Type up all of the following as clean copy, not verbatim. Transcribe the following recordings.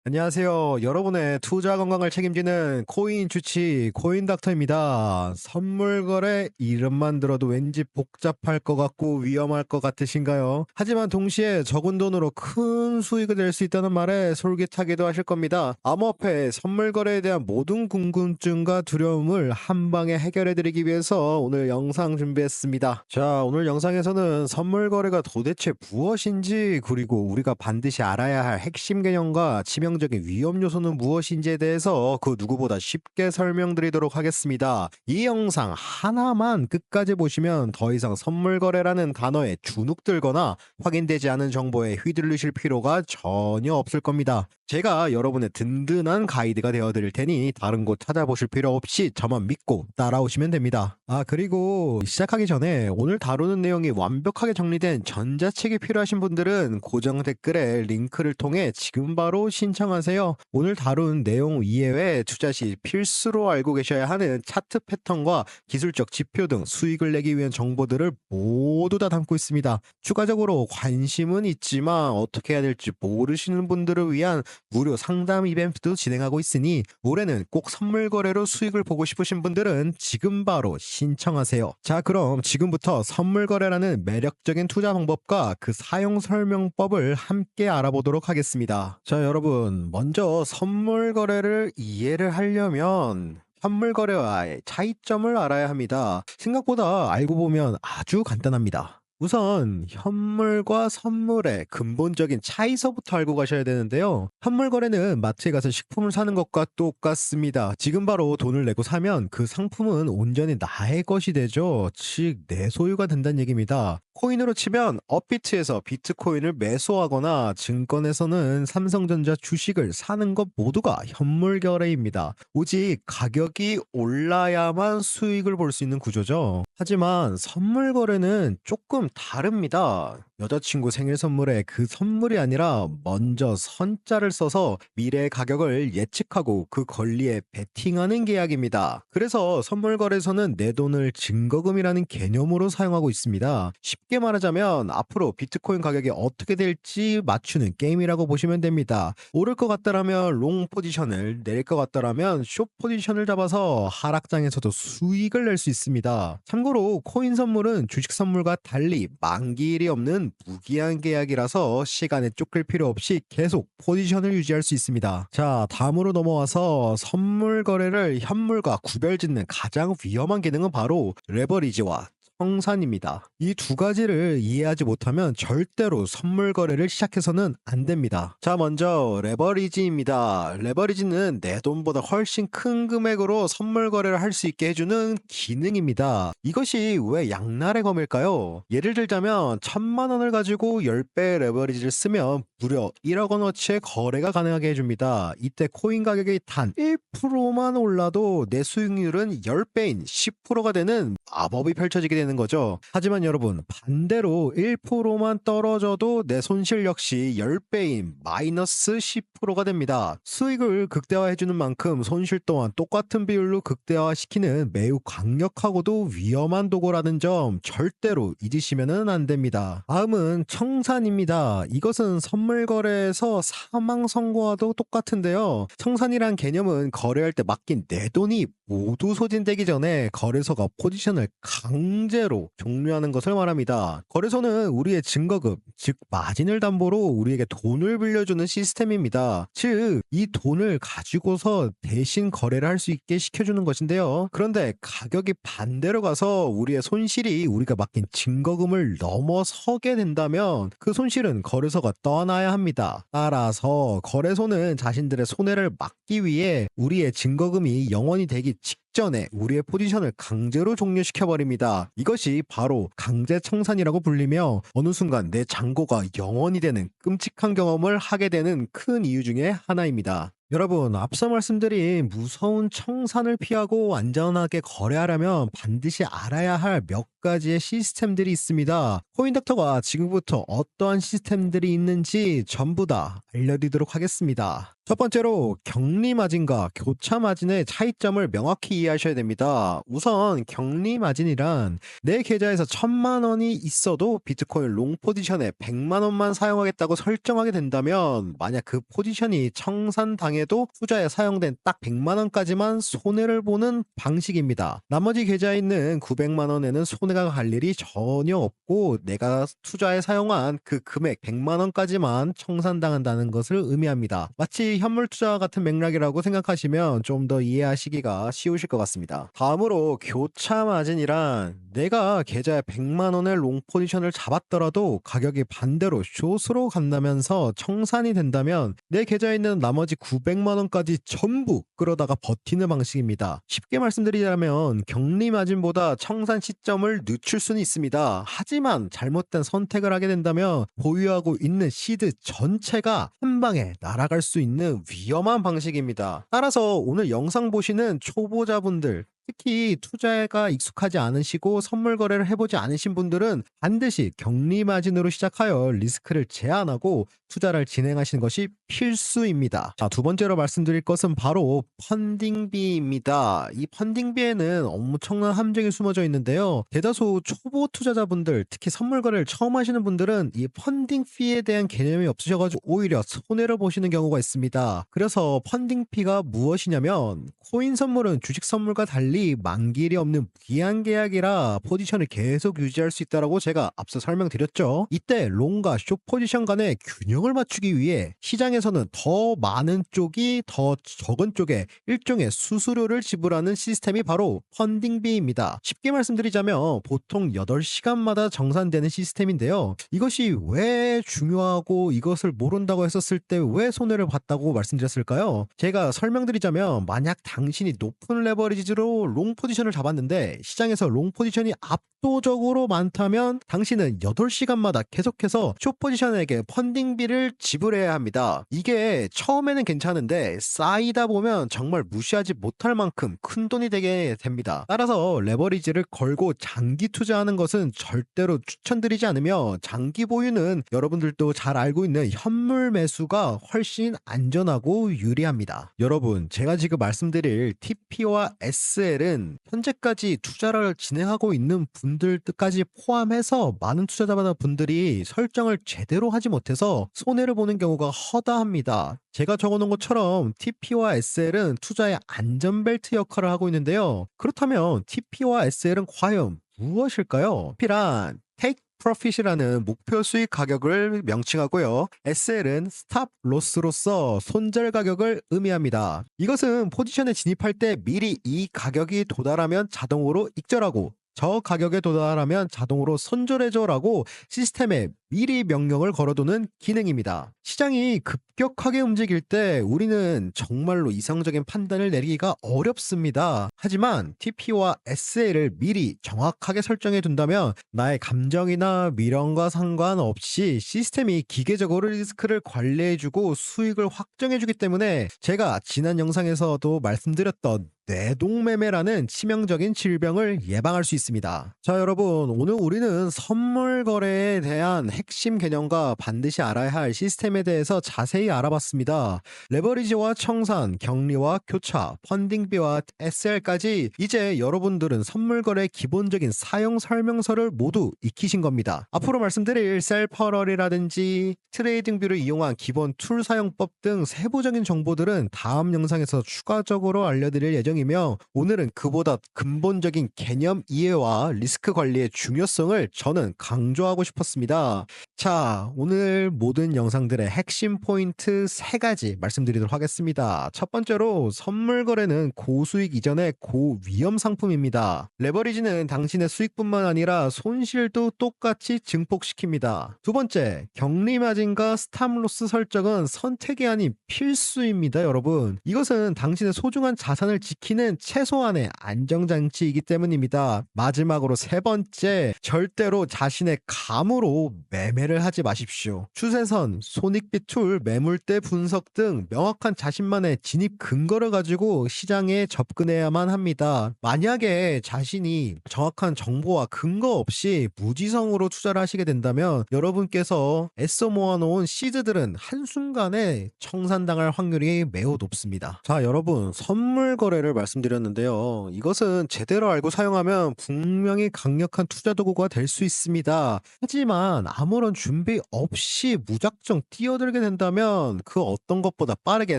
안녕하세요. 여러분의 투자 건강을 책임지는 코인 주치 코인닥터입니다. 선물 거래 이름만 들어도 왠지 복잡할 것 같고 위험할 것 같으신가요? 하지만 동시에 적은 돈으로 큰 수익을 낼 수 있다는 말에 솔깃하기도 하실 겁니다. 암호화폐 선물 거래에 대한 모든 궁금증과 두려움을 한 방에 해결해 드리기 위해서 오늘 영상 준비했습니다. 자, 오늘 영상에서는 선물 거래가 도대체 무엇인지, 그리고 우리가 반드시 알아야 할 핵심 개념과 치명적인 위험 요소는 무엇인지에 대해서 그 누구보다 쉽게 설명드리도록 하겠습니다. 이 영상 하나만 끝까지 보시면 더 이상 선물 거래라는 단어에 주눅들거나 확인되지 않은 정보에 휘둘리실 필요가 전혀 없을 겁니다. 제가 여러분의 든든한 가이드가 되어드릴 테니 다른 곳 찾아보실 필요 없이 저만 믿고 따라오시면 됩니다. 그리고 시작하기 전에 오늘 다루는 내용이 완벽하게 정리된 전자책이 필요하신 분들은 고정 댓글에 링크를 통해 지금 바로 신청하세요. 오늘 다룬 내용 이외에 투자 시 필수로 알고 계셔야 하는 차트 패턴과 기술적 지표 등 수익을 내기 위한 정보들을 모두 다 담고 있습니다. 추가적으로 관심은 있지만 어떻게 해야 될지 모르시는 분들을 위한 무료 상담 이벤트도 진행하고 있으니 올해는 꼭 선물 거래로 수익을 보고 싶으신 분들은 지금 바로 신청하세요. 자, 그럼 지금부터 선물 거래라는 매력적인 투자 방법과 그 사용 설명법을 함께 알아보도록 하겠습니다. 자, 여러분, 먼저 선물 거래를 이해를 하려면 현물 거래와의 차이점을 알아야 합니다. 생각보다 알고 보면 아주 간단합니다. 우선 현물과 선물의 근본적인 차이서부터 알고 가셔야 되는데요. 현물 거래는 마트에 가서 식품을 사는 것과 똑같습니다. 지금 바로 돈을 내고 사면 그 상품은 온전히 나의 것이 되죠. 즉, 내 소유가 된다는 얘기입니다. 코인으로 치면 업비트에서 비트코인을 매수하거나 증권에서는 삼성전자 주식을 사는 것 모두가 현물 거래입니다. 오직 가격이 올라야만 수익을 볼 수 있는 구조죠. 하지만 선물 거래는 조금 다릅니다. 여자친구 생일 선물에 그 선물이 아니라 먼저 선자를 써서 미래의 가격을 예측하고 그 권리에 베팅하는 계약입니다. 그래서 선물 거래소는 내 돈을 증거금이라는 개념으로 사용하고 있습니다. 쉽게 말하자면 앞으로 비트코인 가격이 어떻게 될지 맞추는 게임이라고 보시면 됩니다. 오를 것 같다라면 롱 포지션을, 내릴 것 같다라면 숏 포지션을 잡아서 하락장에서도 수익을 낼 수 있습니다. 참고로 코인 선물은 주식 선물과 달리 만기일이 없는 무기한 계약이라서 시간에 쫓길 필요 없이 계속 포지션을 유지할 수 있습니다. 자, 다음으로 넘어와서 선물 거래를 현물과 구별짓는 가장 위험한 기능은 바로 레버리지와 청산입니다. 이 두 가지를 이해하지 못하면 절대로 선물 거래를 시작해서는 안 됩니다. 자, 먼저 레버리지입니다. 레버리지는 내 돈보다 훨씬 큰 금액으로 선물 거래를 할 수 있게 해주는 기능입니다. 이것이 왜 양날의 검일까요? 예를 들자면 1,000만 원을 가지고 10배 레버리지를 쓰면 무려 1억 원어치의 거래가 가능하게 해줍니다. 이때 코인 가격이 단 1%만 올라도 내 수익률은 10배인 10%가 되는 마법이 펼쳐지게 되는 거죠. 하지만 여러분, 반대로 1%만 떨어져도 내 손실 역시 10배인 마이너스 10%가 됩니다. 수익을 극대화해주는 만큼 손실 또한 똑같은 비율로 극대화시키는 매우 강력하고도 위험한 도구라는 점 절대로 잊으시면 안 됩니다. 다음은 청산입니다. 이것은 선물 거래에서 사망 선고와도 똑같은데요. 청산이란 개념은 거래할 때 맡긴 내 돈이 모두 소진되기 전에 거래소가 포지션을 강제로 종료하는 것을 말합니다. 거래소는 우리의 증거금, 즉 마진을 담보로 우리에게 돈을 빌려주는 시스템입니다. 즉, 이 돈을 가지고서 대신 거래를 할 수 있게 시켜주는 것인데요. 그런데 가격이 반대로 가서 우리의 손실이 우리가 맡긴 증거금을 넘어서게 된다면 그 손실은 거래소가 떠나야 합니다. 따라서 거래소는 자신들의 손해를 막기 위해 우리의 증거금이 영원히 되기 직전에 우리의 포지션을 강제로 종료시켜버립니다. 이것이 바로 강제 청산이라고 불리며 어느 순간 내 잔고가 영원이 되는 끔찍한 경험을 하게 되는 큰 이유 중에 하나입니다. 여러분, 앞서 말씀드린 무서운 청산을 피하고 안전하게 거래하려면 반드시 알아야 할 몇 가지의 시스템들이 있습니다. 코인닥터가 지금부터 어떠한 시스템들이 있는지 전부 다 알려드리도록 하겠습니다. 첫 번째로 격리 마진과 교차 마진의 차이점을 명확히 이해하셔야 됩니다. 우선 격리 마진이란 내 계좌에서 1,000만 원이 있어도 비트코인 롱 포지션에 100만 원만 사용하겠다고 설정하게 된다면 만약 그 포지션이 청산당해도 투자에 사용된 딱 100만 원까지만 손해를 보는 방식입니다. 나머지 계좌에 있는 900만 원에는 손해가 갈 일이 전혀 없고 내가 투자에 사용한 그 금액 100만 원까지만 청산당한다는 것을 의미합니다. 마치 현물 투자와 같은 맥락이라고 생각하시면 좀 더 이해하시기가 쉬우실 것 같습니다. 다음으로 교차 마진이란 내가 계좌에 100만 원의 롱 포지션을 잡았더라도 가격이 반대로 숏으로 간다면서 청산이 된다면 내 계좌에 있는 나머지 900만 원까지 전부 끌어다가 버티는 방식입니다. 쉽게 말씀드리자면 격리 마진보다 청산 시점을 늦출 수는 있습니다. 하지만 잘못된 선택을 하게 된다면 보유하고 있는 시드 전체가 한 방에 날아갈 수 있는 위험한 방식입니다. 따라서 오늘 영상 보시는 초보자분들, 특히 투자가 익숙하지 않으시고 선물 거래를 해보지 않으신 분들은 반드시 격리 마진으로 시작하여 리스크를 제한하고 투자를 진행하시는 것이 필수입니다. 자, 두 번째로 말씀드릴 것은 바로 펀딩비입니다. 이 펀딩비에는 엄청난 함정이 숨어져 있는데요. 대다수 초보 투자자분들, 특히 선물 거래를 처음 하시는 분들은 이 펀딩피에 대한 개념이 없으셔가지고 오히려 손해를 보시는 경우가 있습니다. 그래서 펀딩피가 무엇이냐면 코인 선물은 주식 선물과 달리 만기일이 없는 무기한 계약이라 포지션을 계속 유지할 수 있다고 제가 앞서 설명드렸죠. 이때 롱과 숏 포지션 간의 균형을 맞추기 위해 시장에서는 더 많은 쪽이 더 적은 쪽에 일종의 수수료를 지불하는 시스템이 바로 펀딩비입니다. 쉽게 말씀드리자면 보통 8시간마다 정산되는 시스템인데요. 이것이 왜 중요하고 이것을 모른다고 했었을 때 왜 손해를 봤다고 말씀드렸을까요? 제가 설명드리자면 만약 당신이 높은 레버리지로 롱 포지션을 잡았는데 시장에서 롱 포지션이 압도적으로 많다면 당신은 8시간마다 계속해서 숏 포지션에게 펀딩비를 지불해야 합니다. 이게 처음에는 괜찮은데 쌓이다 보면 정말 무시하지 못할 만큼 큰 돈이 되게 됩니다. 따라서 레버리지를 걸고 장기 투자하는 것은 절대로 추천드리지 않으며 장기 보유는 여러분들도 잘 알고 있는 현물 매수가 훨씬 안전하고 유리합니다. 여러분, 제가 지금 말씀드릴 TP와 SL은 현재까지 투자를 진행하고 있는 분들까지 포함해서 많은 투자자분들이 설정을 제대로 하지 못해서 손해를 보는 경우가 허다합니다. 제가 적어놓은 것처럼 TP와 SL은 투자의 안전벨트 역할을 하고 있는데요. 그렇다면 TP와 SL은 과연 무엇일까요? TP란 Take Profit이라는 목표 수익 가격을 명칭하고요. SL은 스탑 로스로서 손절 가격을 의미합니다. 이것은 포지션에 진입할 때 미리 이 가격이 도달하면 자동으로 익절하고 저 가격에 도달하면 자동으로 손절해줘라고 시스템에 미리 명령을 걸어두는 기능입니다. 시장이 급격하게 움직일 때 우리는 정말로 이성적인 판단을 내리기가 어렵습니다. 하지만 TP와 SL을 미리 정확하게 설정해 둔다면 나의 감정이나 미련과 상관없이 시스템이 기계적으로 리스크를 관리해주고 수익을 확정해주기 때문에 제가 지난 영상에서도 말씀드렸던 뇌동매매라는 치명적인 질병을 예방할 수 있습니다. 자, 여러분, 오늘 우리는 선물 거래에 대한 핵심 개념과 반드시 알아야 할 시스템에 대해서 자세히 알아봤습니다. 레버리지와 청산, 격리와 교차, 펀딩비와 SL까지 이제 여러분들은 선물 거래의 기본적인 사용 설명서를 모두 익히신 겁니다. 앞으로 말씀드릴 셀퍼럴이라든지 트레이딩 뷰를 이용한 기본 툴 사용법 등 세부적인 정보들은 다음 영상에서 추가적으로 알려드릴 예정이며 오늘은 그보다 근본적인 개념 이해와 리스크 관리의 중요성을 저는 강조하고 싶었습니다. 자, 오늘 모든 영상들의 핵심 포인트 3가지 말씀드리도록 하겠습니다. 첫 번째로 선물 거래는 고수익 이전의 고위험 상품입니다. 레버리지는 당신의 수익뿐만 아니라 손실도 똑같이 증폭시킵니다. 두 번째, 격리 마진과 스탑로스 설정은 선택이 아닌 필수입니다, 여러분. 이것은 당신의 소중한 자산을 지키는 최소한의 안정장치이기 때문입니다. 마지막으로 세 번째, 절대로 자신의 감으로 매매를 하지 마십시오. 추세선, 손익비 툴, 매물대 분석 등 명확한 자신만의 진입 근거를 가지고 시장에 접근해야만 합니다. 만약에 자신이 정확한 정보와 근거 없이 무지성으로 투자를 하시게 된다면 여러분께서 애써 모아놓은 시드들은 한순간에 청산당할 확률이 매우 높습니다. 자, 여러분, 선물 거래를 말씀드렸는데요. 이것은 제대로 알고 사용하면 분명히 강력한 투자 도구가 될 수 있습니다. 하지만 아무런 준비 없이 무작정 뛰어들게 된다면 그 어떤 것보다 빠르게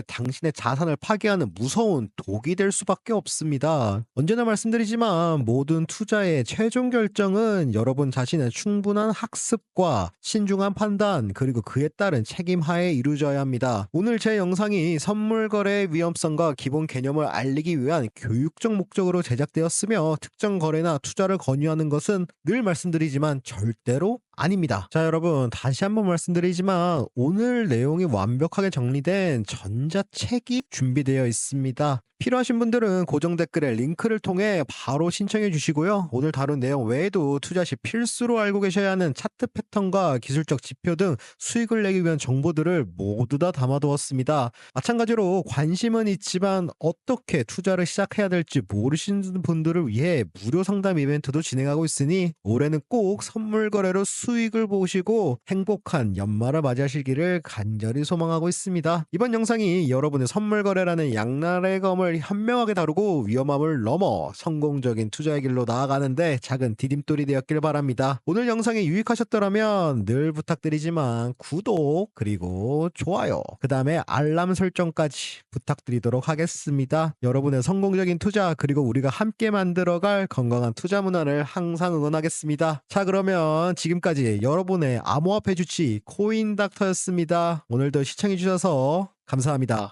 당신의 자산을 파괴하는 무서운 독이 될 수밖에 없습니다. 언제나 말씀드리지만 모든 투자의 최종 결정은 여러분 자신의 충분한 학습과 신중한 판단 그리고 그에 따른 책임 하에 이루어져야 합니다. 오늘 제 영상이 선물 거래의 위험성과 기본 개념을 알리기 위한 교육적 목적으로 제작되었으며 특정 거래나 투자를 권유하는 것은 늘 말씀드리지만 절대로 아닙니다. 자, 여러분, 다시 한번 말씀드리지만 오늘 내용이 완벽하게 정리된 전자책이 준비되어 있습니다. 필요하신 분들은 고정 댓글에 링크를 통해 바로 신청해 주시고요. 오늘 다룬 내용 외에도 투자 시 필수로 알고 계셔야 하는 차트 패턴과 기술적 지표 등 수익을 내기 위한 정보들을 모두 다 담아두었습니다. 마찬가지로 관심은 있지만 어떻게 투자를 시작해야 될지 모르시는 분들을 위해 무료 상담 이벤트도 진행하고 있으니 올해는 꼭 선물 거래로 수익을 보시고 행복한 연말을 맞이하시기를 간절히 소망하고 있습니다. 이번 영상이 여러분의 선물 거래라는 양날의 검을 현명하게 다루고 위험함을 넘어 성공적인 투자의 길로 나아가는데 작은 디딤돌이 되었길 바랍니다. 오늘 영상이 유익하셨더라면 늘 부탁드리지만 구독 그리고 좋아요 그 다음에 알람 설정까지 부탁드리도록 하겠습니다. 여러분의 성공적인 투자 그리고 우리가 함께 만들어갈 건강한 투자 문화를 항상 응원하겠습니다. 자, 그러면 지금까지 여러분의 암호화폐 주치 코인닥터였습니다. 오늘도 시청해주셔서 감사합니다.